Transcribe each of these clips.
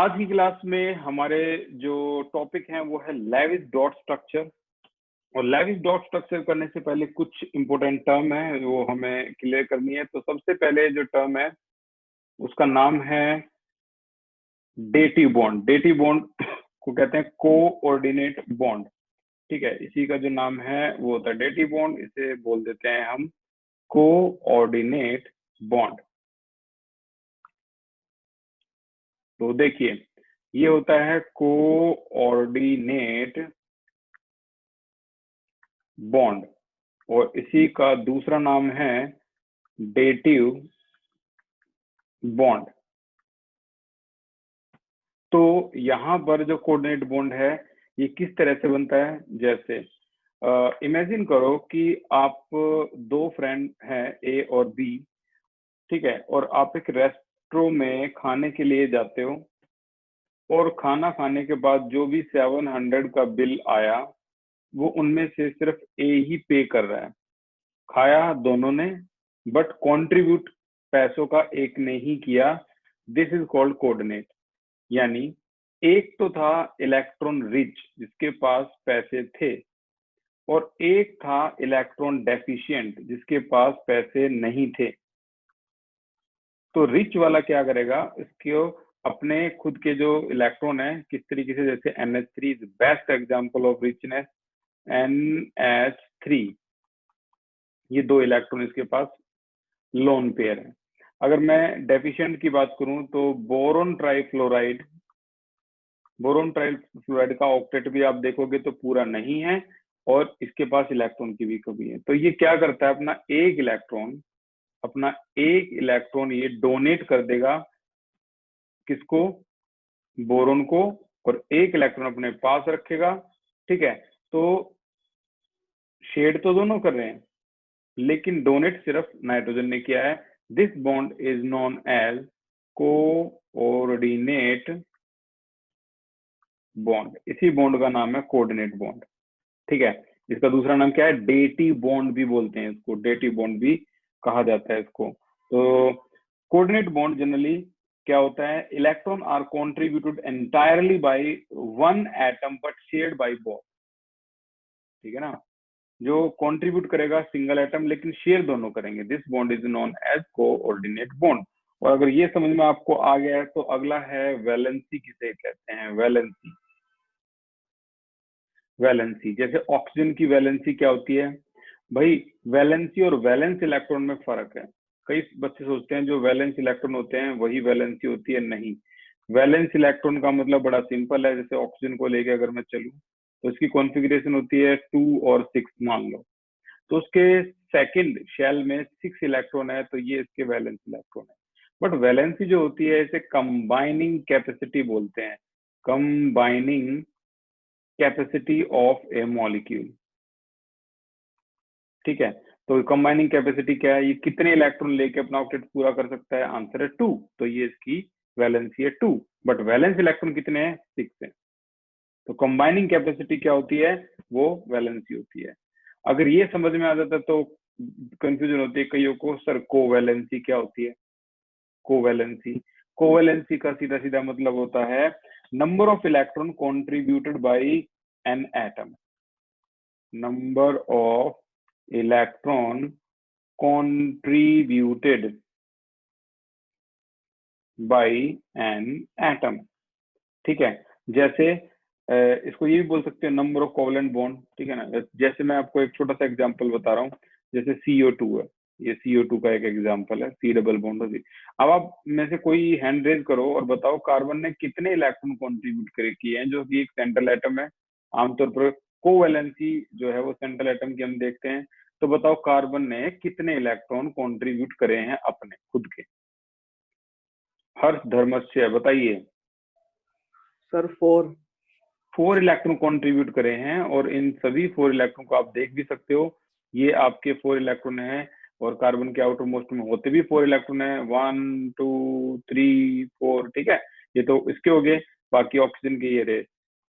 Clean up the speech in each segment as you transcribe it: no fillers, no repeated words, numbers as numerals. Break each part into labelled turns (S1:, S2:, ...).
S1: आज की क्लास में हमारे जो टॉपिक हैं वो है लेविस डॉट स्ट्रक्चर। और लेविस डॉट स्ट्रक्चर करने से पहले कुछ इंपॉर्टेंट टर्म है वो हमें क्लियर करनी है। तो सबसे पहले जो टर्म है उसका नाम है डेटिव बॉन्ड। डेटिव बॉन्ड को कहते हैं कोऑर्डिनेट बॉन्ड। ठीक है, इसी का जो नाम है वो होता है डेटिव बॉन्ड। इसे बोल देते हैं हम कोऑर्डिनेट बॉन्ड। तो देखिए, ये होता है कोऑर्डिनेट बॉन्ड और इसी का दूसरा नाम है डेटिव बॉन्ड। तो यहाँ पर जो कोऑर्डिनेट बॉन्ड है ये किस तरह से बनता है, जैसे इमेजिन करो कि आप दो फ्रेंड हैं ए और बी। ठीक है, और आप एक रेस्टोरेंट में खाने के लिए जाते हो और खाना खाने के बाद जो भी 700 का बिल आया वो उनमें से सिर्फ ए ही पे कर रहा है। खाया दोनों ने बट कंट्रीब्यूट पैसों का एक ने ही किया। This is called coordinate. यानी एक तो था इलेक्ट्रॉन रिच जिसके पास पैसे थे और एक था इलेक्ट्रॉन डेफिशिएंट जिसके पास पैसे नहीं थे। तो रिच वाला क्या करेगा, इसको अपने खुद के जो इलेक्ट्रॉन है किस तरीके से, जैसे NH3 is best example of richness. NH3 ये दो इलेक्ट्रॉन इसके पास लोन पेयर है। अगर मैं डेफिशिएंट की बात करूं तो बोरोन ट्राइफ्लोराइड। बोरोन ट्राइफ्लोराइड का ऑक्टेट भी आप देखोगे तो पूरा नहीं है और इसके पास इलेक्ट्रॉन की भी कमी है। तो ये क्या करता है, अपना एक इलेक्ट्रॉन ये डोनेट कर देगा किसको, बोरोन को, और एक इलेक्ट्रॉन अपने पास रखेगा। ठीक है, तो शेड तो दोनों कर रहे हैं लेकिन डोनेट सिर्फ नाइट्रोजन ने किया है। This bond is known as coordinate bond. इसी बॉन्ड का नाम है कोऑर्डिनेट बॉन्ड। ठीक है, इसका दूसरा नाम क्या है, डेटिव बॉन्ड भी बोलते हैं इसको, डेटिव बॉन्ड भी कहा जाता है इसको। तो कोऑर्डिनेट बॉन्ड जनरली क्या होता है, electron are contributed entirely by one atom but shared by both. ठीक है ना, जो कंट्रीब्यूट करेगा सिंगल एटम लेकिन शेयर दोनों करेंगे। This bond is known as coordinate bond. और अगर ये समझ में आपको आ गया है तो अगला है वैलेंसी। किसे कहते हैं, वैलेंसी। वैलेंसी जैसे ऑक्सीजन की वैलेंसी क्या होती है भाई, वैलेंसी और वैलेंस इलेक्ट्रॉन में फर्क है। कई बच्चे सोचते हैं जो वैलेंस इलेक्ट्रॉन होते हैं वही वैलेंसी होती है, नहीं। वैलेंस इलेक्ट्रॉन का मतलब बड़ा सिंपल है। जैसे ऑक्सीजन को लेके अगर मैं चलूं तो इसकी कॉन्फ़िगरेशन होती है 2 और 6 मान लो, तो उसके सेकंड शेल में 6 इलेक्ट्रॉन है, तो ये इसके वैलेंस इलेक्ट्रॉन है। बट वैलेंसी जो होती है इसे कंबाइनिंग कैपेसिटी बोलते हैं, combining capacity of A molecule. ठीक है, तो कंबाइनिंग कैपेसिटी क्या है, ये कितने इलेक्ट्रॉन लेके अपना ऑक्टेट पूरा कर सकता है, आंसर है 2। तो ये इसकी वैलेंसी है 2, बट वैलेंस इलेक्ट्रॉन कितने हैं, 6 है। तो कंबाइनिंग कैपेसिटी क्या होती है, वो वैलेंसी होती है। अगर ये समझ में आ जाता तो कंफ्यूजन होती है कईयों को, सर कोवैलेंसी क्या होती है। कोवैलेंसी कोवैलेंसी का सीधा सीधा मतलब होता है number of electron contributed bye an atom. Number of electron contributed by an atom। ठीक है, जैसे इसको ये भी बोल सकते हैं नंबर ऑफ कोवलेंट बॉन्ड। ठीक है ना, जैसे मैं आपको एक छोटा सा एग्जांपल बता रहा हूँ, जैसे CO2 है, ये CO2 का एक एग्जांपल है, C डबल बॉन्ड होती। अब आप में से कोई हैंड रेज करो और बताओ कार्बन ने कितने इलेक्ट्रॉन कॉन्ट्रीब्यूट किए हैं, जो कि एक सेंट्रल एटम है। आमतौर पर कोवैलेंसी जो है वो सेंट्रल एटम की हम देखते हैं। तो बताओ कार्बन ने कितने इलेक्ट्रॉन कंट्रीब्यूट करे हैं अपने खुद के। हर्ष धर्मस्य बताइए।
S2: सर 4
S1: इलेक्ट्रॉन कंट्रीब्यूट करे हैं और इन सभी 4 इलेक्ट्रॉन को आप देख भी सकते हो, ये आपके 4 इलेक्ट्रॉन हैं और कार्बन के आउटर मोस्ट में होते भी 4 इलेक्ट्रॉन है, 1 2 3 4। ठीक है, ये तो इसके हो गए, बाकी ऑक्सीजन के ये रहे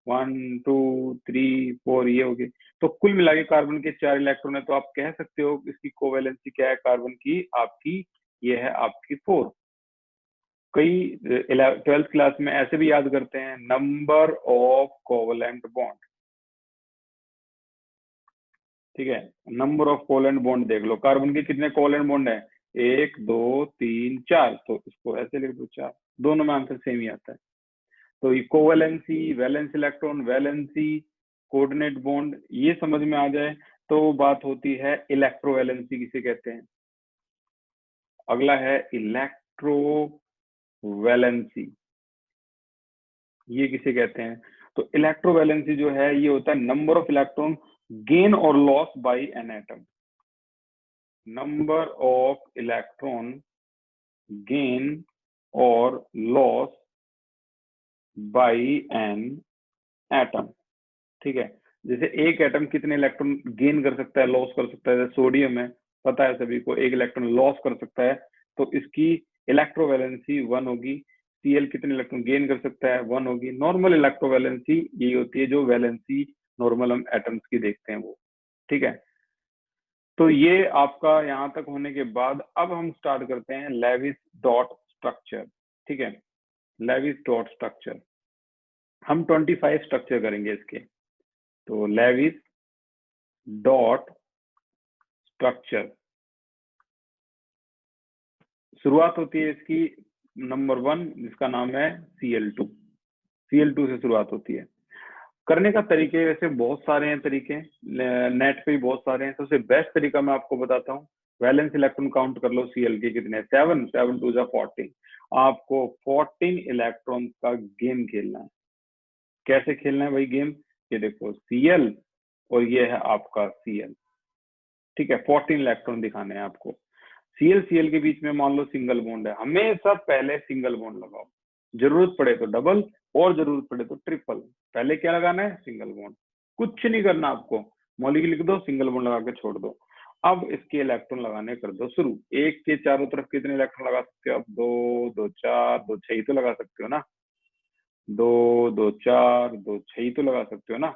S1: 1 2 3 4 ये हो गए। तो कुल मिला के कार्बन के 4 इलेक्ट्रॉन है, तो आप कह सकते हो इसकी कोवैलेंसी क्या है कार्बन की, आपकी ये है आपकी 4। कई 12th क्लास में ऐसे भी याद करते हैं, नंबर ऑफ कोवलेंट बॉन्ड। ठीक है, नंबर ऑफ कोवलेंट बॉन्ड देख लो, कार्बन के कितने कोवलेंट बॉन्ड है, 1 2 3 4, तो इसको ऐसे लिख दो 4, दोनों में आंसर सेम ही आता है। तो ये covalency, valence electron, valency, coordinate bond, ये समझ में आ जाए तो बात होती है इलेक्ट्रोवैलेंसी किसे कहते हैं। अगला है इलेक्ट्रोवैलेंसी, ये किसे कहते हैं। तो इलेक्ट्रोवैलेंसी जो है ये होता है नंबर ऑफ इलेक्ट्रॉन गेन और loss by an atom, number of electron gain और लॉस बाय एन एटम। ठीक है, जैसे एक एटम कितने इलेक्ट्रॉन गेन कर सकता है, लॉस कर सकता है, जैसे सोडियम है, पता है सभी को, एक इलेक्ट्रॉन लॉस कर सकता है, तो इसकी इलेक्ट्रोवैलेंसी 1 होगी। Cl कितने इलेक्ट्रॉन गेन कर सकता है, 1 होगी। नॉर्मल इलेक्ट्रोवैलेंसी ये होती है जो वैलेंसी नॉर्मल हम एटम्स की देखते हैं वो। ठीक है, तो ये आपका यहाँ तक होने के बाद अब हम स्टार्ट करते हैं लेविस डॉट स्ट्रक्चर। ठीक है, लेविस डॉट स्ट्रक्चर हम 25 स्ट्रक्चर करेंगे इसके। तो लेविस डॉट स्ट्रक्चर शुरुआत होती है इसकी नंबर 1 जिसका नाम है Cl2। Cl2 से शुरुआत होती है। करने का तरीके वैसे बहुत सारे हैं तरीके, नेट पे भी बहुत सारे हैं। सबसे बेस्ट तरीका मैं आपको बताता हूँ, वैलेंस इलेक्ट्रॉन काउंट कर लो Cl के कितने, 7 7 2 14। आपको 14 इलेक्ट्रॉन का गेम खेलना है। कैसे खेलना है भाई गेम, ये देखो Cl और ये है आपका Cl। ठीक है, 14 इलेक्ट्रॉन दिखाने हैं आपको। Cl के बीच में मान लो सिंगल बॉन्ड है, हमेशा पहले सिंगल बॉन्ड लगाओ, जरूरत पड़े तो डबल और जरूरत पड़े तो ट्रिपल। पहले क्या लगाना है, सिंगल बॉन्ड, कुछ नहीं करना आपको, मॉलिक्यूल लिख दो, सिंगल बॉन्ड लगा के छोड़ दो। अब इसके इलेक्ट्रॉन लगाने कर दो शुरू। एक के चारों तरफ कितने इलेक्ट्रॉन लगा सकते हो आप, 2 2 4 2 6 ही तो लगा सकते हो ना, 2 2 4 2 6 ही तो लगा सकते हो ना।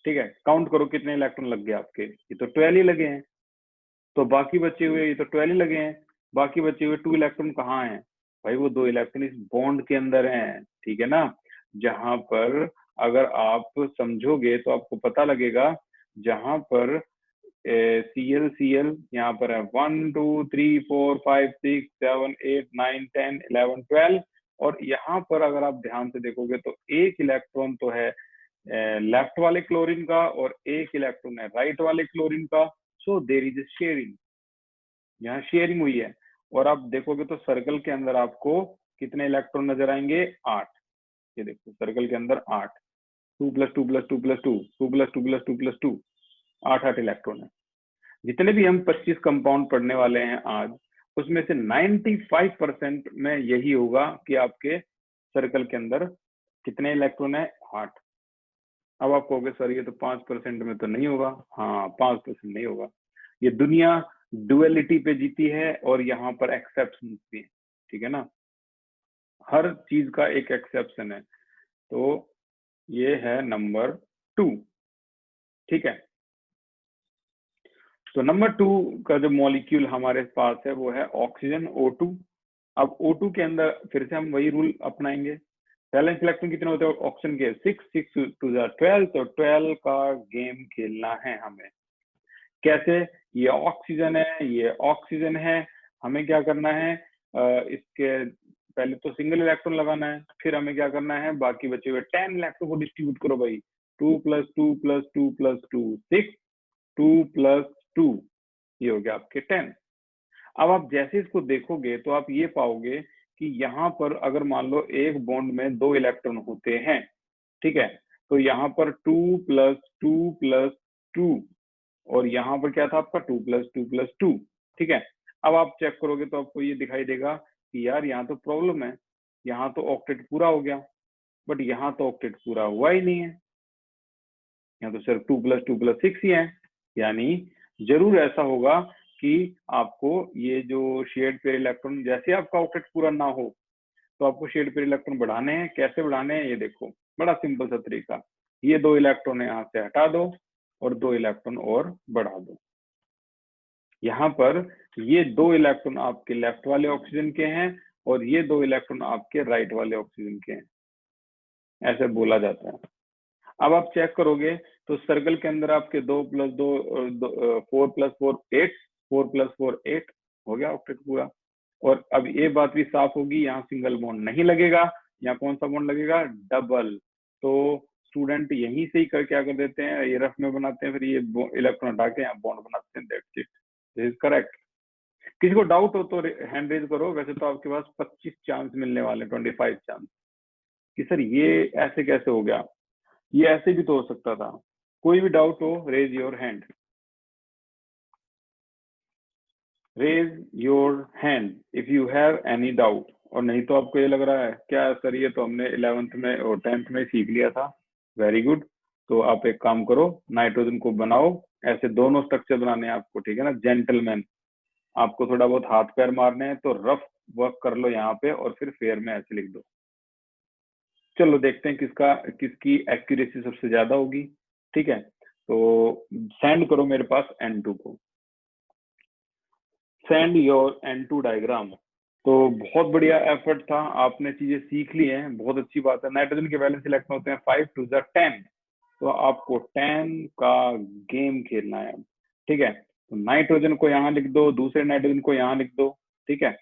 S1: ठीक है, काउंट करो कितने इलेक्ट्रॉन लग गए आपके, ये तो 12 ही लगे हैं। तो बाकी बचे हुए, ये तो 12 ही लगे हैं, बाकी बचे हुए 2 इलेक्ट्रॉन कहाँ हैं भाई, वो 2 इलेक्ट्रॉन इस बॉन्ड के अंदर हैं। ठीक है ना, जहां पर अगर आप समझोगे तो आपको पता लगेगा, जहां पर Cl यहाँ पर है 1 2 3 4 5 6 7 8 9 10 11 12, और यहाँ पर अगर आप ध्यान से देखोगे तो एक इलेक्ट्रॉन तो है लेफ्ट वाले क्लोरीन का और एक इलेक्ट्रॉन है राइट वाले क्लोरीन का। सो देयर इज शेयरिंग, यहाँ शेयरिंग हुई है। और आप देखोगे तो सर्कल के अंदर आपको कितने इलेक्ट्रॉन नजर आएंगे, 8। ये देखो सर्कल के अंदर 8, 2 + 2 + 2 + 2 2 + 2 + 2 + 2, 8 इलेक्ट्रॉन है। जितने भी हम 25 कंपाउंड पढ़ने वाले हैं आज, उसमें से 95% में यही होगा कि आपके सर्कल के अंदर कितने इलेक्ट्रॉन है, 8। अब आप कहोगे सर ये तो 5% में तो नहीं होगा। हाँ, 5% नहीं होगा। ये दुनिया डुअलिटी पे जीती है और यहाँ पर एक्सेप्शन भी है। ठीक है ना, हर चीज का एक एक्सेप्शन है। तो ये है नंबर 2। ठीक है, तो नंबर 2 का जो मॉलिक्यूल हमारे पास है वो है ऑक्सीजन, O2। अब O2 के अंदर फिर से हम वही रूल अपनाएंगे। वैलेंस इलेक्ट्रॉन कितने होते हैं ऑक्सीजन के, 6 6 2 12। तो 12 का गेम खेलना है हमें। कैसे, ये ऑक्सीजन है, ये ऑक्सीजन है, हमें क्या करना है, इसके पहले तो सिंगल इलेक्ट्रॉन लगाना है, फिर हमें क्या करना है, बाकी बचे हुए 10 इलेक्ट्रॉन को डिस्ट्रीब्यूट करो भाई, 2 + 2 + 2 + 2 6, 2 + 2, ये हो गया आपके 10। अब आप जैसे इसको देखोगे तो आप ये पाओगे कि यहाँ पर अगर मान लो एक बॉन्ड में 2 इलेक्ट्रॉन होते हैं, ठीक है, तो यहाँ पर 2 + 2 + 2, और यहाँ पर क्या था आपका 2 + 2 + 2। ठीक है, अब आप चेक करोगे तो आपको ये दिखाई देगा कि यार यहाँ तो प्रॉब्लम है, यहाँ तो ऑक्टेट पूरा हो गया, बट यहाँ तो ऑक्टेट पूरा हुआ ही नहीं है, यहाँ तो सिर्फ 2 + 2 + 6 ही है। यानी जरूर ऐसा होगा कि आपको ये जो शेयर्ड पेयर इलेक्ट्रॉन, जैसे आपका ऑक्टेट पूरा ना हो तो आपको शेयर्ड पेयर इलेक्ट्रॉन बढ़ाने हैं। कैसे बढ़ाने हैं, ये देखो, बड़ा सिंपल सा तरीका, ये 2 इलेक्ट्रॉन यहाँ से हटा दो और 2 इलेक्ट्रॉन और बढ़ा दो। यहाँ पर ये 2 इलेक्ट्रॉन आपके लेफ्ट वाले ऑक्सीजन के हैं और ये 2 इलेक्ट्रॉन आपके राइट वाले ऑक्सीजन के हैं, ऐसे बोला जाता है। अब आप चेक करोगे तो सर्कल के अंदर आपके 2 + 2 4 + 4 8, 4 + 4 8 हो गया ऑक्टेट पूरा। और अब ये बात भी साफ होगी, यहाँ सिंगल बॉन्ड नहीं लगेगा, यहाँ कौन सा बॉन्ड लगेगा, डबल। तो स्टूडेंट यहीं से ही क्या कर देते हैं, ये रफ में बनाते हैं, फिर ये इलेक्ट्रॉन हटा के यहाँ बॉन्ड बनाते हैं, that's it, this is correct. किसी को डाउट हो तो हैंड रेज करो, वैसे तो आपके पास 25 चांस मिलने वाले, 25 चांस कि सर ये ऐसे कैसे हो गया, ये ऐसे भी तो हो सकता था। कोई भी डाउट हो, raise your hand, raise your hand if you have any doubt. और नहीं तो आपको ये लग रहा है क्या सर ये तो हमने 11th में और 10th में सीख लिया था, वेरी गुड। तो आप एक काम करो, नाइट्रोजन को बनाओ, ऐसे दोनों स्ट्रक्चर बनाने हैं आपको, ठीक है ना जेंटलमैन। आपको थोड़ा बहुत हाथ पैर मारने हैं तो रफ वर्क कर लो यहाँ पे, और फिर फेयर में ऐसे लिख दो। चलो देखते हैं किसकी एक्यूरेसी सबसे ज्यादा होगी, ठीक है। तो सेंड करो मेरे पास N2 को, सेंड योर N2 डायग्राम। तो बहुत बढ़िया एफर्ट था, आपने चीजें सीख ली हैं, बहुत अच्छी बात है। नाइट्रोजन के वैलेंस इलेक्ट्रॉन होते हैं 5 × 10, तो आपको 10 का गेम खेलना है, ठीक है। तो नाइट्रोजन को यहाँ लिख दो, दूसरे नाइट्रोजन को यहाँ लिख दो, ठीक है।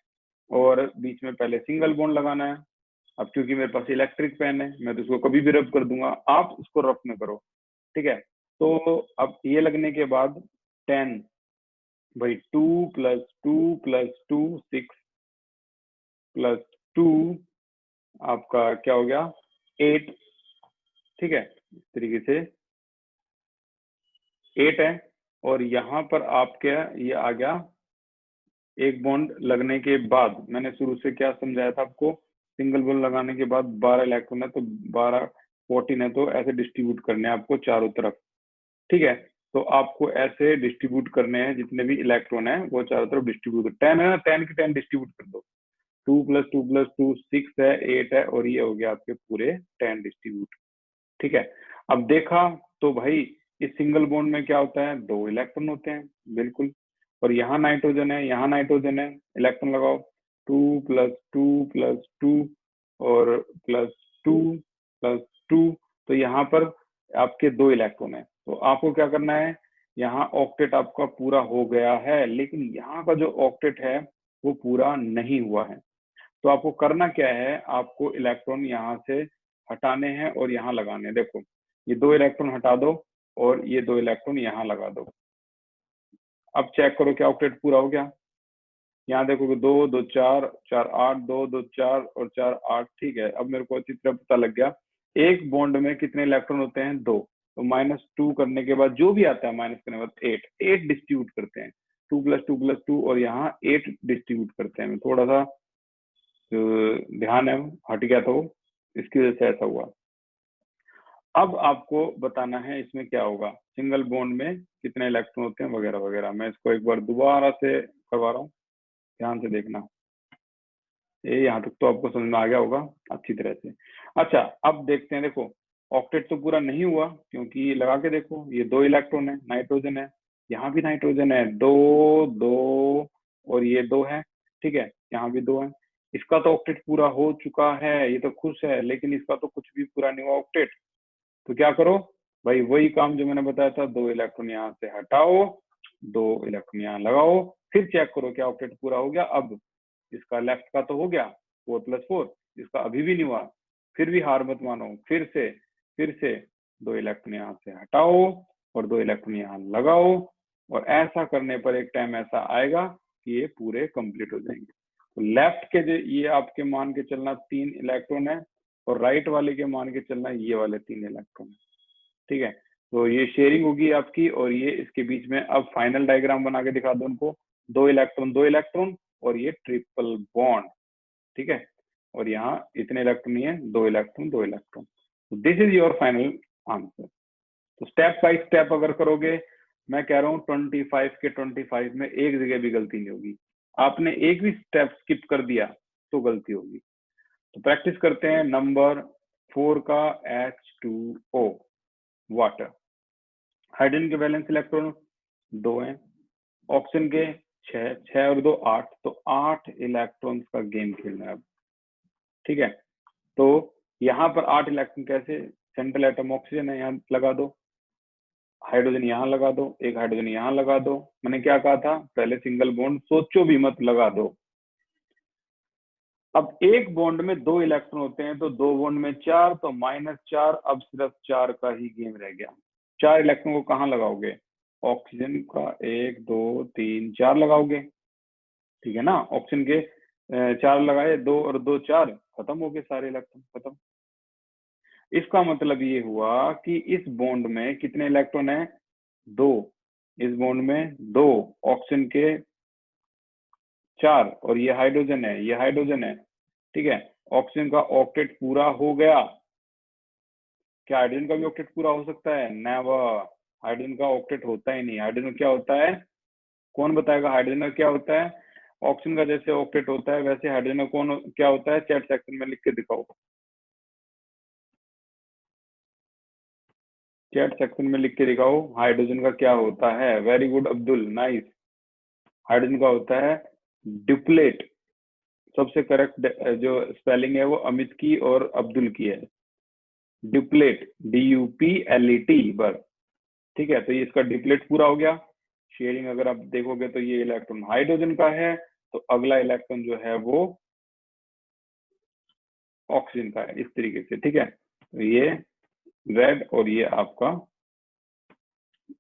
S1: और बीच में पहले सिंगल बॉन्ड लगाना है। अब क्योंकि मेरे पास इलेक्ट्रिक पेन है, मैं तो इसको कभी भी रब कर दूंगा, आप इसको रफ में करो, ठीक है। तो अब ये लगने के बाद 10 भाई 2 + 2 + 2 6 + 2 आपका क्या हो गया 8, ठीक है। इस तरीके से 8 है। और यहाँ पर आपके ये आ गया, एक बॉन्ड लगने के बाद मैंने शुरू से क्या समझाया था आपको, सिंगल बॉन्ड लगाने के बाद 12 इलेक्ट्रॉन है तो 12 14 है, तो ऐसे डिस्ट्रीब्यूट करने हैं आपको चारों तरफ, ठीक है। तो आपको ऐसे डिस्ट्रीब्यूट करने हैं, जितने भी इलेक्ट्रॉन है वो चारों तरफ डिस्ट्रीब्यूट, 10 है ना, 10 की 10 डिस्ट्रीब्यूट कर दो। 2 + 2 + 2 6 है, 8 है, और ये हो गया आपके पूरे 10 डिस्ट्रीब्यूट, ठीक है। अब देखा तो भाई इस सिंगल बॉन्ड में क्या होता है, 2 इलेक्ट्रॉन होते हैं, बिल्कुल। और यहाँ नाइट्रोजन है, यहाँ नाइट्रोजन है, इलेक्ट्रॉन लगाओ, 2 + 2 + 2 और +2 + 2, तो यहाँ पर आपके 2 इलेक्ट्रॉन है। तो आपको क्या करना है, यहाँ ऑक्टेट आपका पूरा हो गया है, लेकिन यहाँ का जो ऑक्टेट है वो पूरा नहीं हुआ है। तो आपको करना क्या है, आपको इलेक्ट्रॉन यहाँ से हटाने हैं और यहाँ लगाने हैं। देखो ये 2 इलेक्ट्रॉन हटा दो और ये 2 इलेक्ट्रॉन यहाँ लगा दो। अब चेक करो क्या ऑक्टेट पूरा हो गया। यहाँ देखोगे 2 2 4 4 8, 2 2 4 और 4 8, ठीक है। अब मेरे को अच्छी तरह पता लग गया एक बॉन्ड में कितने इलेक्ट्रॉन होते हैं, 2। तो -2 करने के बाद जो भी आता है माइनस करने के बाद 8 डिस्ट्रीब्यूट करते हैं, 2 + 2 + 2 और यहाँ 8 डिस्ट्रीब्यूट करते हैं। थोड़ा सा ध्यान है हट गया, तो इसकी वजह से ऐसा हुआ। अब आपको बताना है इसमें क्या होगा, सिंगल बॉन्ड में कितने इलेक्ट्रॉन होते हैं वगैरह वगैरह। मैं इसको एक बार दोबारा से करवा रहा हूँ, ध्यान से देखना। ये यहाँ तक तो आपको समझ में आ गया होगा अच्छी तरह से। अच्छा अब देखते हैं, देखो ऑक्टेट तो पूरा नहीं हुआ, क्योंकि लगा के देखो ये 2 इलेक्ट्रॉन है, नाइट्रोजन है, यहाँ भी नाइट्रोजन है, 2 2 और ये 2 है, ठीक है, यहाँ भी 2 है। इसका तो ऑक्टेट पूरा हो चुका है, ये तो खुश है, लेकिन इसका तो कुछ भी पूरा नहीं हुआ ऑक्टेट। तो क्या करो भाई, वही काम जो मैंने बताया था, 2 इलेक्ट्रॉन यहाँ से हटाओ, 2 इलेक्ट्रॉन यहाँ लगाओ, फिर चेक करो क्या ऑक्टेट पूरा हो गया। अब इसका लेफ्ट का तो हो गया 4 + 4, इसका अभी भी नहीं हुआ, फिर भी हार मत मानो, फिर से 2 इलेक्ट्रॉन यहाँ से हटाओ और 2 इलेक्ट्रॉन यहाँ लगाओ। और ऐसा करने पर एक टाइम ऐसा आएगा कि ये पूरे कंप्लीट हो जाएंगे। तो लेफ्ट के जो ये आपके मान के चलना 3 इलेक्ट्रॉन है, और राइट वाले के मान के चलना ये वाले 3 इलेक्ट्रॉन है, ठीक है। तो ये शेयरिंग होगी आपकी, और ये इसके बीच में अब फाइनल डायग्राम बना के दिखा दो उनको, 2 इलेक्ट्रॉन 2 इलेक्ट्रॉन और ये ट्रिपल बॉन्ड, ठीक है। और यहाँ इतने इलेक्ट्रॉन नहीं है, 2 इलेक्ट्रॉन 2 इलेक्ट्रॉन। तो this is your final answer. तो स्टेप बाय स्टेप अगर करोगे, मैं कह रहा हूँ 25 के 25 में एक जगह भी गलती नहीं होगी। आपने एक भी स्टेप स्किप कर दिया तो गलती होगी। तो प्रैक्टिस करते हैं। नंबर 4 का H2O वाटर। हाइड्रोजन के वैलेंस इलेक्ट्रॉन 2 हैं, ऑक्सीजन के 6, 6 और 2 8, तो 8 इलेक्ट्रॉन्स का गेम खेलना है अब। ठीक है, तो यहाँ पर 8 इलेक्ट्रॉन कैसे, सेंट्रल एटम ऑक्सीजन है, यहाँ लगा दो, हाइड्रोजन यहाँ लगा दो, एक हाइड्रोजन यहाँ लगा दो। मैंने क्या कहा था, पहले सिंगल बॉन्ड सोचो भी मत, लगा दो। अब एक बॉन्ड में 2 इलेक्ट्रॉन होते हैं, तो 2 बॉन्ड में 4, तो -4, अब सिर्फ 4 का ही गेम रह गया। 4 इलेक्ट्रॉन को कहाँ लगाओगे, ऑक्सीजन का 1 2 3 4 लगाओगे, ठीक है ना। ऑक्सीजन के 4 लगाए, 2 और 2 4, खत्म हो गए सारे इलेक्ट्रॉन, खत्म। इसका मतलब ये हुआ कि इस बॉन्ड में कितने इलेक्ट्रॉन है, 2, इस बॉन्ड में 2, ऑक्सीजन के 4, और ये हाइड्रोजन है, ये हाइड्रोजन है, ठीक है। ऑक्सीजन का ऑक्टेट पूरा हो गया। क्या हाइड्रोजन का भी ऑक्टेट पूरा हो सकता है, नेवर। हाइड्रोजन का ऑक्टेट होता ही नहीं। हाइड्रोजन क्या होता है, कौन बताएगा हाइड्रोजन का क्या होता है। ऑक्सीजन का जैसे ऑक्टेट होता है, वैसे हाइड्रोजन का कौन क्या होता है, चैट सेक्शन में लिख के दिखाओ, चैट सेक्शन में लिख के दिखाओ हाइड्रोजन का क्या होता है। Very good Abdul, nice. Hydrogen का होता है डिप्लेट। सबसे करेक्ट जो स्पेलिंग है वो अमित की और अब्दुल की है, डिप्लेट, DUPLET, बस, ठीक है। तो ये इसका डिप्लेट पूरा हो गया। शेयरिंग अगर आप देखोगे तो ये इलेक्ट्रॉन हाइड्रोजन का है, तो अगला इलेक्ट्रॉन जो है वो ऑक्सीजन का है, इस तरीके से, ठीक है। तो ये रेड और ये आपका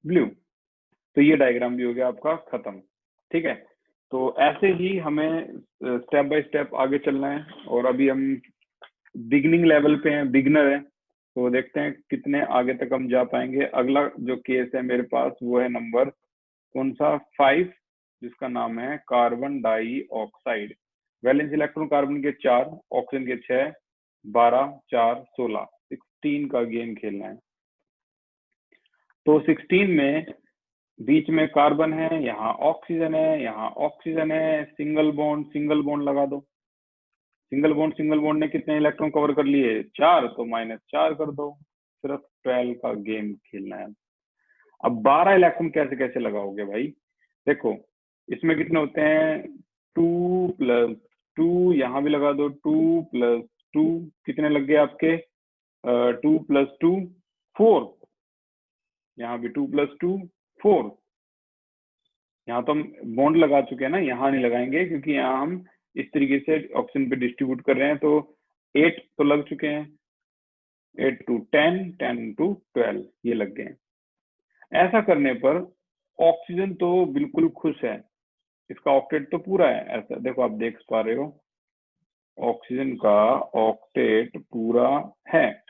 S1: ब्लू। तो ये डायग्राम भी हो गया आपका खत्म, ठीक है। तो ऐसे ही हमें स्टेप बाय स्टेप आगे चलना है, और अभी हम बिगिनिंग लेवल पे हैं, बिगनर है, तो देखते हैं कितने आगे तक हम जा पाएंगे। अगला जो केस है मेरे पास वो है नंबर कौन सा, 5, जिसका नाम है carbon dioxide. Valence electron carbon के 4, ऑक्सीजन के 6, 12 4 16, 16 का गेम खेलना है। तो 16 में बीच में कार्बन है, यहाँ ऑक्सीजन है, यहाँ ऑक्सीजन है, सिंगल बॉन्ड लगा दो। सिंगल बॉन्ड ने कितने इलेक्ट्रॉन कवर कर लिए, 4, तो -4 कर दो। सिर्फ 12 का गेम खेलना है। अब 12 इलेक्ट्रॉन कैसे कैसे लगाओगे भाई, देखो इसमें कितने होते हैं, 2+2, यहाँ भी लगा दो, 2+2, कितने लग गए आपके, 2+2 4, यहाँ भी 2+2 4। यहाँ तो हम बॉन्ड लगा चुके हैं ना, यहाँ नहीं लगाएंगे, क्योंकि यहाँ हम इस तरीके से ऑप्शन पे डिस्ट्रीब्यूट कर रहे हैं। तो 8 तो लग चुके हैं, 8 to 10, 10 to 12, ये लग गए हैं। ऐसा करने पर ऑक्सीजन तो बिल्कुल खुश है, इसका ऑक्टेट तो पूरा है। ऐसा देखो, आप देख पा रहे हो ऑक्सीजन का ऑक्टेट पूरा है,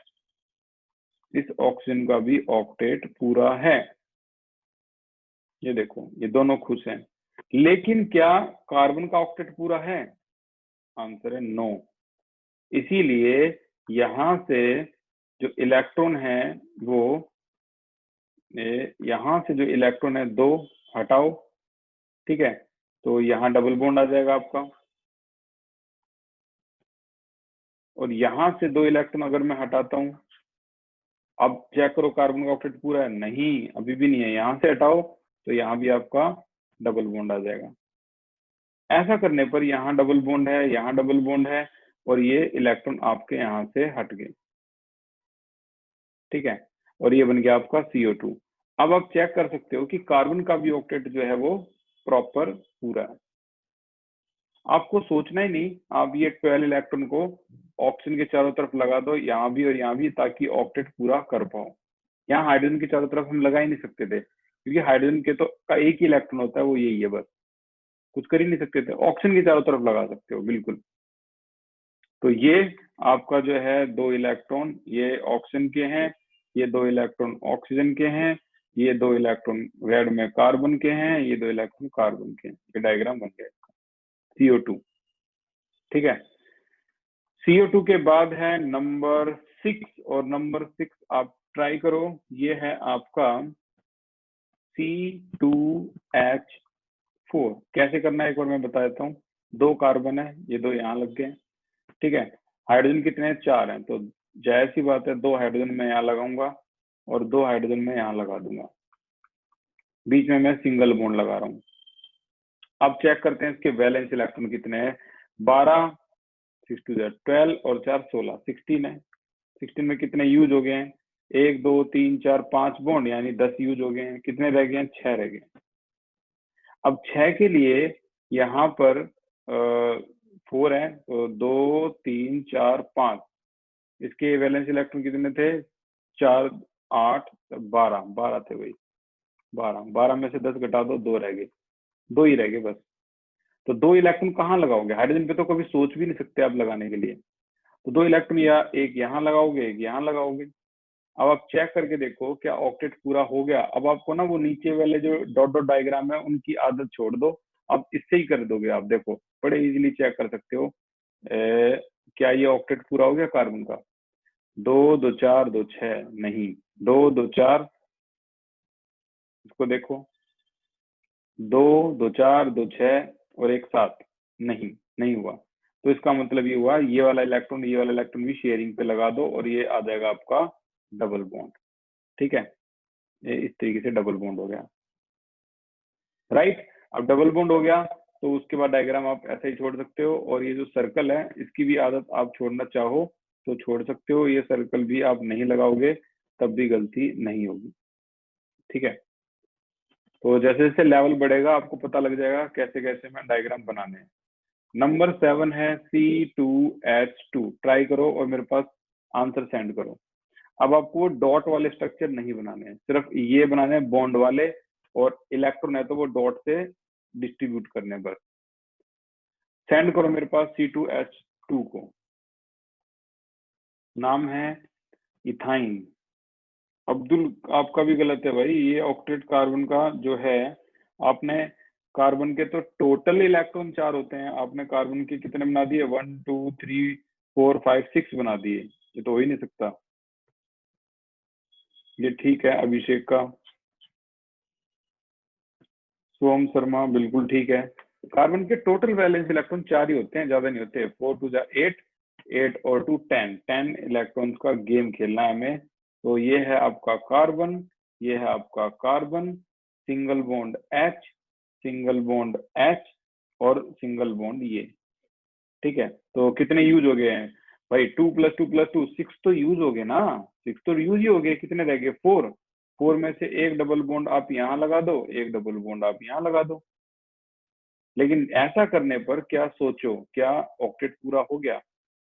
S1: इस ऑक्सीजन का भी ऑक्टेट पूरा है। ये देखो, ये दोनों खुश हैं। लेकिन क्या कार्बन का ऑक्टेट पूरा है, आंसर है नो। इसीलिए यहां से जो इलेक्ट्रॉन है वो, यहां से जो इलेक्ट्रॉन है 2 हटाओ, ठीक है। तो यहाँ डबल बॉन्ड आ जाएगा आपका, और यहां से 2 इलेक्ट्रॉन अगर मैं हटाता हूं, अब चेक करो कार्बन का ऑक्टेट पूरा है, नहीं अभी भी नहीं है। यहाँ से हटाओ तो यहाँ भी आपका डबल बॉन्ड आ जाएगा। ऐसा करने पर यहाँ डबल बॉन्ड है, यहाँ डबल बॉन्ड है, और ये इलेक्ट्रॉन आपके यहाँ से हट गए, ठीक है। और ये बन गया आपका CO2। अब आप चेक कर सकते हो कि कार्बन का भी ऑक्टेट जो है वो प्रॉपर पूरा है। आपको सोचना ही नहीं, आप ये 12 इलेक्ट्रॉन को ऑक्सीजन के चारों तरफ लगा दो, यहाँ भी और यहाँ भी, ताकि ऑक्टेट पूरा कर पाओ। यहाँ हाइड्रोजन के चारों तरफ हम लगा ही नहीं सकते थे, क्योंकि हाइड्रोजन के तो का एक ही इलेक्ट्रॉन होता है, वो यही है, बस कुछ कर ही नहीं सकते थे। ऑक्सीजन के चारों तरफ लगा सकते हो बिल्कुल। तो ये आपका जो है 2 इलेक्ट्रॉन ये ऑक्सीजन के हैं, ये 2 इलेक्ट्रॉन ऑक्सीजन के हैं, ये 2 इलेक्ट्रॉन रेड में कार्बन के हैं, ये 2 इलेक्ट्रॉन कार्बन के हैं। ये डायग्राम बन गया CO2, ठीक है। CO2 के बाद है नंबर 6, और नंबर 6 आप ट्राई करो, ये है आपका C2H4। कैसे करना है एक बार मैं बता देता हूँ। 2 कार्बन है, ये 2 यहाँ लग गए, ठीक है। हाइड्रोजन कितने हैं, 4 हैं, तो जाहिर सी बात है 2 हाइड्रोजन मैं यहाँ लगाऊंगा और 2 हाइड्रोजन मैं यहाँ लगा दूंगा। बीच में मैं सिंगल बॉन्ड लगा रहा हूँ, अब चेक करते हैं इसके वैलेंस इलेक्ट्रॉन कितने हैं। 12, 6 2 12 और 4 16, 16 है। 16 में कितने यूज हो गए हैं, 1 2 3 4 5 बॉन्ड, यानी 10 यूज हो गए हैं। कितने रह गए हैं, 6 रह गए। अब 6 के लिए यहाँ पर 4 है, तो 2 3 4 5, इसके वैलेंस इलेक्ट्रॉन कितने थे, 4 8 12, 12 थे वही। 12 में से 10 घटा दो, 2 रह गए, 2 ही रह गए बस। तो 2 इलेक्ट्रॉन कहाँ लगाओगे, हाइड्रोजन पे तो कभी सोच भी नहीं सकते आप लगाने के लिए। तो 2 इलेक्ट्रॉन या एक यहाँ लगाओगे, एक यहाँ लगाओगे। अब आप चेक करके देखो क्या ऑक्टेट पूरा हो गया। अब आपको ना वो नीचे वाले जो डॉट डॉट डायग्राम है उनकी आदत छोड़ दो, अब इससे ही कर दोगे आप। देखो बड़े इजीली चेक कर सकते हो क्या ये ऑक्टेट पूरा हो गया कार्बन का। 2 2 4 2 6 नहीं, 2 2 4, इसको देखो, 2 2 4 2 6 और एक 7, नहीं नहीं हुआ। तो इसका मतलब ये हुआ ये वाला इलेक्ट्रॉन भी शेयरिंग पे लगा दो और ये आ जाएगा आपका डबल बॉन्ड। ठीक है, ये इस तरीके से डबल बॉन्ड हो गया, राइट। अब डबल बॉन्ड हो गया तो उसके बाद डायग्राम आप ऐसे ही छोड़ सकते हो, और ये जो सर्कल है इसकी भी आदत आप छोड़ना चाहो तो छोड़ सकते हो। ये सर्कल भी आप नहीं लगाओगे तब भी गलती नहीं होगी। ठीक है, तो जैसे जैसे लेवल बढ़ेगा आपको पता लग जाएगा कैसे कैसे मैं डायग्राम बनाने हैं। नंबर 7 है C2H2, ट्राई करो और मेरे पास आंसर सेंड करो। अब आपको डॉट वाले स्ट्रक्चर नहीं बनाने हैं, सिर्फ ये बनाने हैं बॉन्ड वाले, और इलेक्ट्रॉन है तो वो डॉट से डिस्ट्रीब्यूट करने हैं बस। सेंड करो मेरे पास C2H2 को, नाम है इथाइन। अब्दुल आपका भी गलत है भाई, ये ऑक्टेट कार्बन का जो है, आपने कार्बन के तो टोटल इलेक्ट्रॉन 4 होते हैं, आपने कार्बन के कितने बना दिए, 1 2 3 4 5 6 बना दिए। ये तो हो ही नहीं सकता। ये ठीक है अभिषेक का, सोम शर्मा बिल्कुल ठीक है। कार्बन के टोटल वैलेंस इलेक्ट्रॉन 4 ही होते हैं, ज्यादा नहीं होते। 4 2 8, 8 और 2 10 इलेक्ट्रॉन्स का गेम खेलना है हमें। तो ये है आपका कार्बन, ये है आपका carbon, single bond H, single bond H और सिंगल बॉन्ड ये। ठीक है, तो कितने यूज हो गए हैं भाई, 2 + 2 + 2 6 तो यूज हो गए ना, 6 तो यूज ही हो गए। कितने रह गए, 4। 4 में से एक डबल बॉन्ड आप यहाँ लगा दो, एक डबल बॉन्ड आप यहाँ लगा दो। लेकिन ऐसा करने पर क्या सोचो, क्या ऑक्टेट पूरा हो गया,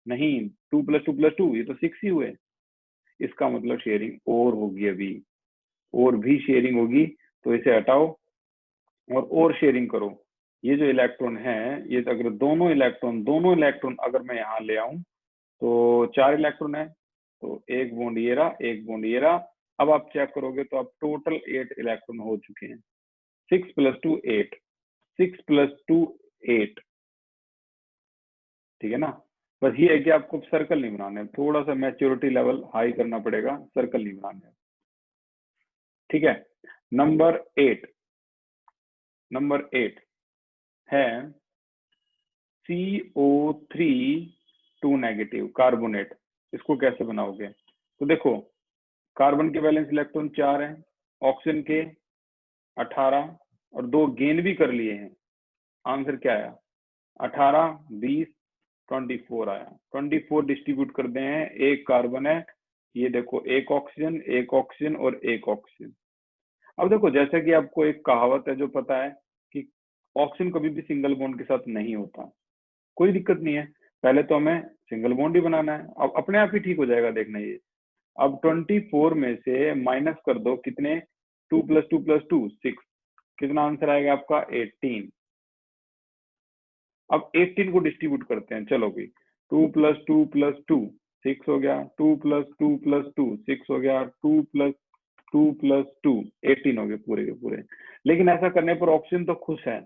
S1: नहीं। 2 + 2 + 2 ये तो 6 ही हुए। इसका मतलब शेयरिंग और होगी, अभी और भी शेयरिंग होगी। तो इसे हटाओ और शेयरिंग करो। ये जो इलेक्ट्रॉन है, ये अगर दोनों इलेक्ट्रॉन अगर मैं यहाँ ले आऊं तो 4 इलेक्ट्रॉन है, तो एक बॉन्ड ये रहा, एक बॉन्ड ये रहा। अब आप चेक करोगे तो आप टोटल 8 इलेक्ट्रॉन हो चुके हैं। 6 + 2 8, 6 + 2 8। ठीक है ना, बस ये है कि आपको सर्कल नहीं बनाने, थोड़ा सा मैच्योरिटी लेवल हाई करना पड़ेगा, सर्कल नहीं बनाने। ठीक है, नंबर 8 है CO3 2 नेगेटिव कार्बोनेट। इसको कैसे बनाओगे, तो देखो कार्बन के वैलेंस इलेक्ट्रॉन 4 हैं, ऑक्सीजन के 18 और 2 गेन भी कर लिए हैं। आंसर क्या आया, 18 20 24 आया। 24 डिस्ट्रीब्यूट कर दे हैं, एक कार्बन है, ये देखो एक ऑक्सीजन और एक ऑक्सीजन। अब देखो जैसा कि आपको एक कहावत है जो पता है कि ऑक्सीजन कभी भी सिंगल बॉन्ड के साथ नहीं होता। कोई दिक्कत नहीं है, पहले तो हमें सिंगल बॉन्ड ही बनाना है, अब अपने आप ही ठीक हो जाएगा, देखना ये। अब 24 में से माइनस कर दो कितने, 2 + 2 + 2 6, कितना आंसर आएगा आपका 18। अब 18 को डिस्ट्रीब्यूट करते हैं, चलो भाई। 2 + 2 + 2 6 हो गया, 2 + 2 + 2 6 हो गया, 2 + 2 + 2 18 हो गए पूरे के पूरे। लेकिन ऐसा करने पर ऑक्सीजन तो खुश है,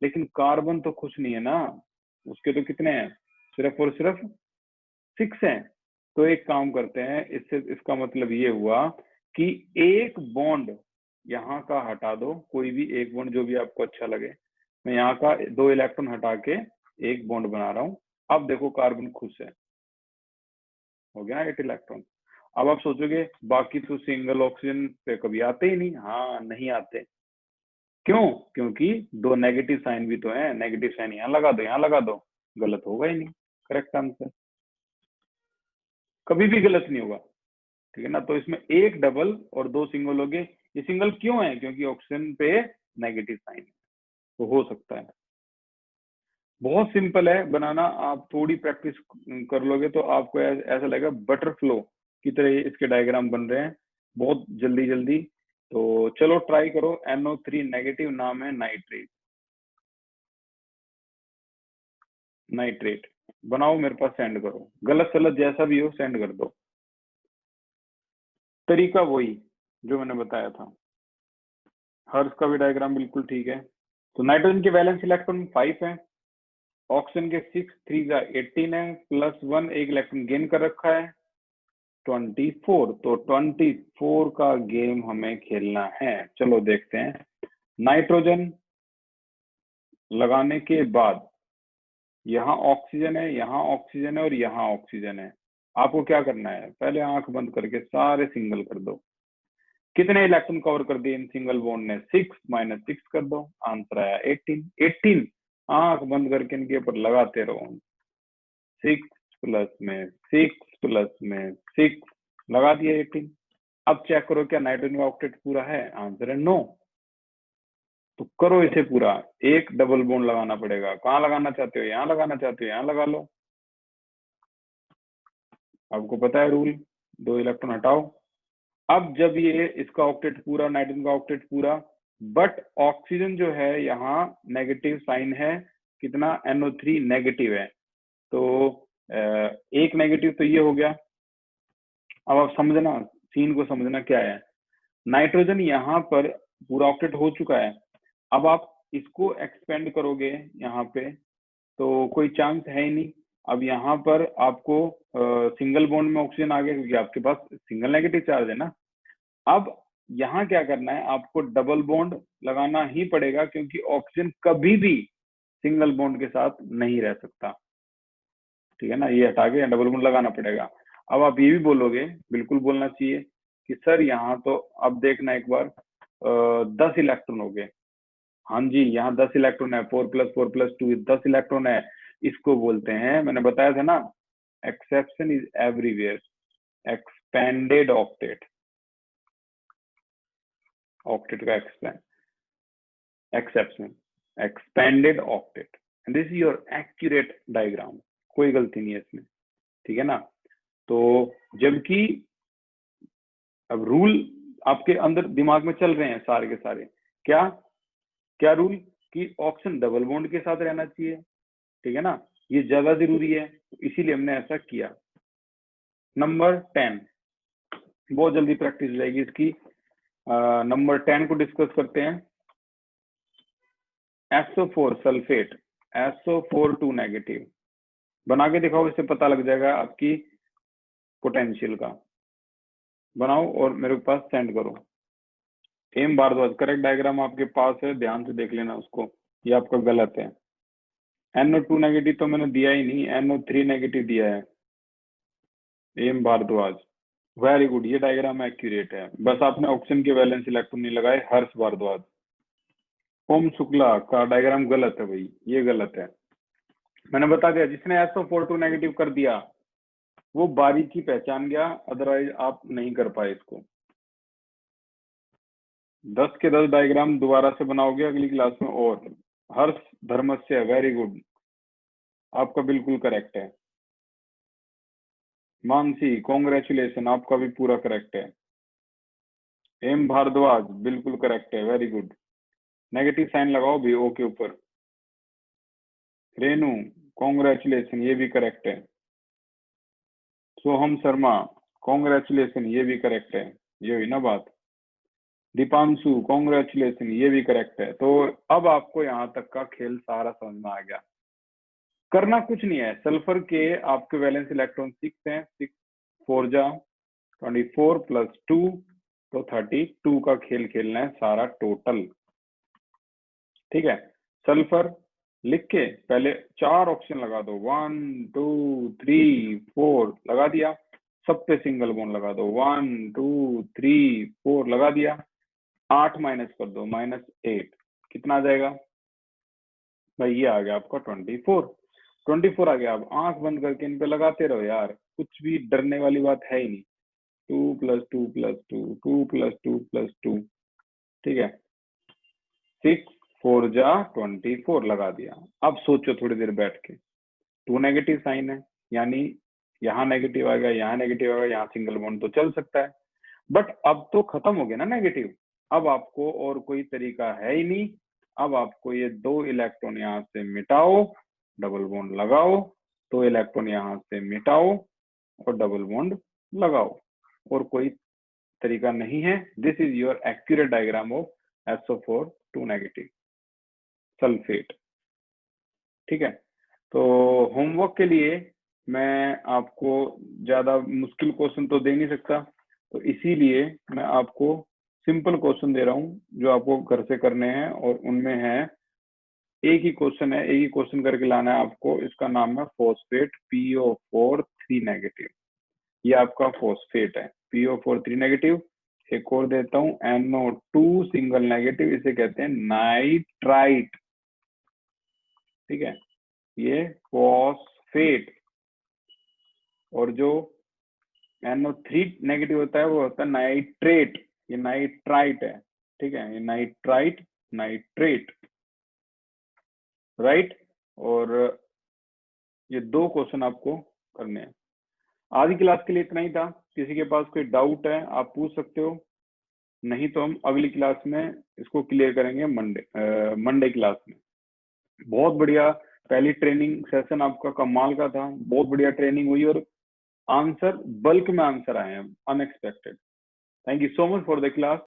S1: लेकिन कार्बन तो खुश नहीं है ना, उसके तो कितने हैं, सिर्फ और सिर्फ 6 हैं। तो एक काम करते हैं, इससे इसका मतलब ये हुआ कि एक बॉन्ड यहाँ का हटा दो, कोई भी एक बॉन्ड जो भी आपको अच्छा लगे। मैं यहाँ का 2 इलेक्ट्रॉन हटा के एक बॉन्ड बना रहा हूँ। अब देखो कार्बन खुश है, हो गया 8 इलेक्ट्रॉन। अब आप सोचोगे बाकी तो सिंगल ऑक्सीजन पे कभी आते ही नहीं, हाँ नहीं आते। क्यों? क्योंकि दो नेगेटिव साइन भी तो है, नेगेटिव साइन यहाँ लगा दो, यहाँ लगा दो, गलत होगा ही नहीं। करेक्ट आंसर, कभी भी गलत नहीं होगा, ठीक है ना। तो इसमें एक डबल और दो सिंगल हो गए। ये सिंगल क्यों है? क्योंकि ऑप्शन पे नेगेटिव साइन है, तो हो सकता है। बहुत सिंपल है बनाना, आप थोड़ी प्रैक्टिस कर लोगे तो आपको ऐसा लगेगा बटरफ्लो की तरह इसके डायग्राम बन रहे हैं बहुत जल्दी जल्दी। तो चलो ट्राई करो। NO3 नेगेटिव, नाम है नाइट्रेट। नाइट्रेट बनाओ, मेरे पास सेंड करो, गलत सलत जैसा भी हो सेंड कर दो। तरीका वही जो मैंने बताया था। हर्ष का भी डायग्राम बिल्कुल ठीक है। तो नाइट्रोजन के वैलेंस इलेक्ट्रॉन 5 है, ऑक्सीजन के 6, 3 का 18 है, +1 एक इलेक्ट्रॉन गेन कर रखा है 24। तो 24 का गेम हमें खेलना है। चलो देखते हैं। नाइट्रोजन लगाने के बाद यहाँ ऑक्सीजन है, यहाँ ऑक्सीजन है और यहाँ ऑक्सीजन है। आपको क्या करना है? पहले आंख बंद करके सारे सिंगल कर दो। कितने इलेक्ट्रॉन कवर कर दिए इन सिंगल बॉन्ड ने? 6 - 6 कर दो, आंसर आया 18। 18 आंख बंद करके इनके ऊपर लगाते रहो। 6 प्लस में 6 प्लस में 6 लगा दिया 18। अब चेक करो क्या नाइट्रोजन का ऑक्टेट पूरा है? आंसर है नो। तो करो इसे पूरा। एक डबल बॉन्ड लगाना पड़ेगा। कहाँ लगाना चाहते हो? यहाँ लगाना चाहते हो, यहाँ लगा लो। आपको पता है रूल, 2 इलेक्ट्रॉन हटाओ। अब जब ये इसका ऑक्टेट पूरा, नाइट्रोजन का ऑक्टेट पूरा, बट ऑक्सीजन जो है यहाँ नेगेटिव साइन है, कितना? NO3 नेगेटिव है। तो एक नेगेटिव तो ये हो गया। अब आप समझना, सीन को समझना क्या है। नाइट्रोजन यहाँ पर पूरा ऑक्टेट हो चुका है। अब आप इसको एक्सपेंड करोगे यहाँ पे तो कोई चांस है ही नहीं। अब यहाँ पर आपको सिंगल बॉन्ड में ऑक्सीजन आ गया क्योंकि आपके पास सिंगल नेगेटिव चार्ज है ना। अब यहाँ क्या करना है? आपको डबल बॉन्ड लगाना ही पड़ेगा क्योंकि ऑक्सीजन कभी भी सिंगल बॉन्ड के साथ नहीं रह सकता, ठीक है ना। ये हटा के डबल बॉन्ड लगाना पड़ेगा। अब आप ये भी बोलोगे, बिल्कुल बोलना चाहिए कि सर यहाँ तो अब देखना एक बार 10 इलेक्ट्रॉन हो गए। हाँ जी, यहाँ 10 इलेक्ट्रॉन है, 4 + 4 + 2 10 इलेक्ट्रॉन है। इसको बोलते हैं, मैंने बताया था ना, exception is everywhere, expanded octet. Octet का exception, expanded octet. This is your accurate diagram, कोई गलती नहीं है इसमें, ठीक है ना। तो जबकि अब रूल आपके अंदर दिमाग में चल रहे हैं सारे के सारे, क्या क्या रूल? कि ऑक्सीजन डबल बॉन्ड के साथ रहना चाहिए, ठीक है ना। ये ज्यादा जरूरी है, इसीलिए हमने ऐसा किया। नंबर 10, बहुत जल्दी प्रैक्टिस हो जाएगी इसकी। नंबर 10 को डिस्कस करते हैं। SO4 सल्फेट, SO4 2 नेगेटिव बना के दिखाओ, इससे पता लग जाएगा आपकी पोटेंशियल का। बनाओ और मेरे पास सेंड करो। एम भारद्वाज, करेक्ट डायग्राम आपके पास है, ध्यान से देख लेना उसको, ये आपका गलत है। NO2 नेगेटिव तो मैंने दिया ही नहीं, NO3 नेगेटिव दिया है। एम भारद्वाज, वेरी गुड, ये डायग्राम एक्यूरेट है, बस आपने ऑक्सीजन के वैलेंस इलेक्ट्रॉन नहीं लगाए। हर्ष भारद्वाज, ओम शुक्ला का डायग्राम गलत है भाई, ये गलत है। मैंने बता दिया, जिसने SO4 2 नेगेटिव कर दिया वो बारीकी पहचान गया, अदरवाइज आप नहीं कर पाए इसको। 10 के 10 डायग्राम दोबारा से बनाओगे अगली क्लास में। और हर्ष धर्मस्य, वेरी गुड, आपका बिल्कुल करेक्ट है। मानसी, कॉन्ग्रेचुलेशन, आपका भी पूरा करेक्ट है। एम भारद्वाज, बिल्कुल करेक्ट है, वेरी गुड। नेगेटिव साइन लगाओ भी ओ के ऊपर। रेनू, कॉन्ग्रेचुलेशन, ये भी करेक्ट है। सोहम शर्मा, कॉन्ग्रेचुलेशन, ये भी करेक्ट है, ये हुई ना बात। दीपांशु, कॉन्ग्रेचुलेशन, ये भी करेक्ट है। तो अब आपको यहाँ तक का खेल सारा समझ में आ गया। करना कुछ नहीं है, सल्फर के आपके वैलेंस इलेक्ट्रॉन 6 हैं, 6 4 जा 24 + 2 तो 32 का खेल खेलना है सारा टोटल, ठीक है। सल्फर लिख के पहले 4 ऑप्शन लगा दो, 1 2 3 4 लगा दिया। सब पे सिंगल बॉन्ड लगा दो, 1 2 3 4 लगा दिया। 8 माइनस कर दो, -8, कितना आ जाएगा भाई? ये आ गया आपका 24 आ गया। अब आंख बंद करके इन पे लगाते रहो यार, कुछ भी डरने वाली बात है ही नहीं। 2 + 2 + 2 2 + 2 + 2, ठीक है। 6 4 जा 24 लगा दिया। अब सोचो थोड़ी देर बैठ के, 2 नेगेटिव साइन है, यानी यहाँ नेगेटिव आ गया, यहाँ नेगेटिव आ गया, यहाँ सिंगल बॉन्ड तो चल सकता है, बट अब तो खत्म हो गया ना नेगेटिव। अब आपको और कोई तरीका है ही नहीं। अब आपको ये 2 इलेक्ट्रॉन यहाँ से मिटाओ, डबल बॉन्ड लगाओ, 2 इलेक्ट्रॉन यहाँ से मिटाओ और डबल बॉन्ड लगाओ, और कोई तरीका नहीं है। This is your accurate diagram of SO4 2 negative sulphate, ठीक है। तो होमवर्क के लिए मैं आपको ज्यादा मुश्किल क्वेश्चन तो दे नहीं सकता, तो इसीलिए मैं आपको सिंपल क्वेश्चन दे रहा हूँ जो आपको घर से करने हैं, और उनमें है एक ही क्वेश्चन है, एक ही क्वेश्चन करके लाना है आपको। इसका नाम है फॉस्फेट PO4 3 नेगेटिव। ये आपका फॉस्फेट है PO4 3 नेगेटिव। एक और देता हूँ NO2 सिंगल नेगेटिव, इसे कहते हैं नाइट्राइट, ठीक है। ये फॉस्फेट। और जो NO3 नेगेटिव होता है वो होता है नाइट्रेट, ये नाइट्राइट है, ठीक है। ये नाइट्राइट नाइट्रेट, राइट। और ये 2 क्वेश्चन आपको करने हैं। आज की क्लास के लिए इतना ही था। किसी के पास कोई डाउट है आप पूछ सकते हो, नहीं तो हम अगली क्लास में इसको क्लियर करेंगे मंडे क्लास में। बहुत बढ़िया, पहली ट्रेनिंग सेशन आपका कमाल का था, बहुत बढ़िया ट्रेनिंग हुई, और आंसर बल्क में आंसर आए हैं, unexpected. Thank you so much for the class.